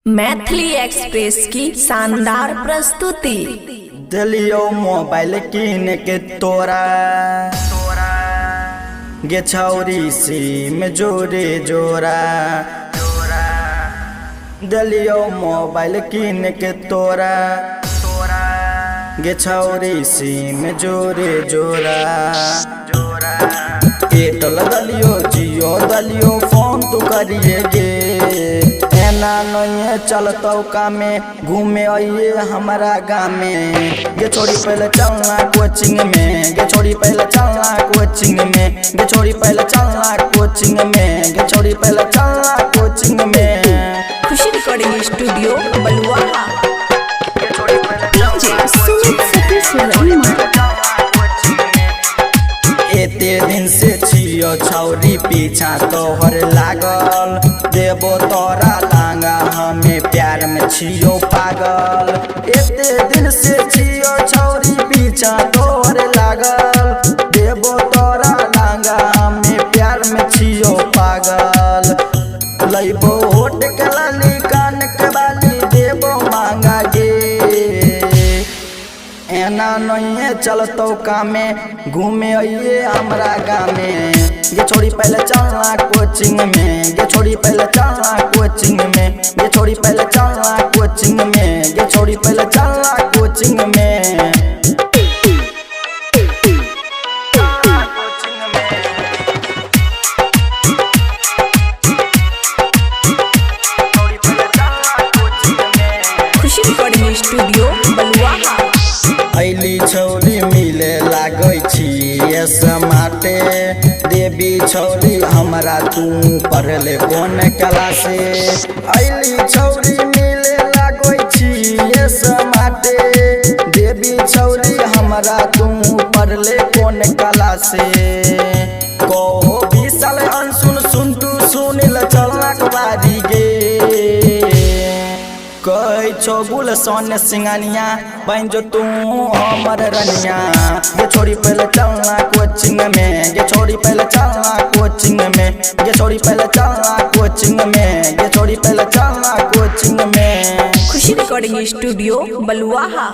Maithili express की शानदार प्रस्तुति। दिलियो मोबाइल कीन के तोरा गे छौरी सिम जोरे जोरा। दिलियो मोबाइल कीन के तोरा गे छौरी सिम जोरे जोरा। एयरटेल दलियो जियो दलियो फोन तू करिए गे। एना नहीं चलतो कामे घूमे आइए हमारा गाँव में। गे छोड़ी पहले चलना कोचिंग में, गे छोड़ी पहले चलना कोचिंग में, गे छोड़ी पहले चलना कोचिंग में, गे छोड़ी पहले चलना कोचिंग में। खुशी रिकॉर्डिंग स्टूडियो बलुआहा। एते दिन से छियो छौरी पीछा तोहर लागल, देबो तोरा लांगा हमें प्यार में छियो पागल। एते दिन से छियो छौरी पीछा तोहर लागल, देबो तोरा लांगा हमें प्यार में छियो पागल। लइबो होट के लाली कान के बाली देबो मांगा गे। एना नहीं चलतो कामे घूमे आइए हमरा गाँव में। ये छोड़ी पहले चलना कोचिंग में, ये छोड़ी पहले चलना कोचिंग में, ये छोड़ी पहले चलना कोचिंग में, ये छोड़ी पहले चलना कोचिंग में। खुशी रिकॉर्डिंग स्टूडियो बलुआहा। अली छौरी मिले लागै छी समाटे, देवी छौरी हमरा तू पढ़ले कौन क्लासे। अली छौरी मिले लागै छी समाटे, देवी छौरी हमरा तू पढ़ले कौन क्लासे। कहो विशाल अनसुन सुनतू सुनिल चलक बारी गे। कई छो सोन सिंगानिया बन जो तू हमर रनिया। ये छोड़ी पहले चलना कोचिंग में, ये छोड़ी पहले चलना कोचिंग में, ये छोड़ी पहले चलना कोचिंग में, ये छोड़ी पहले चलना कोचिंग में। खुशी रिकॉर्डिंग स्टूडियो बलुआहा।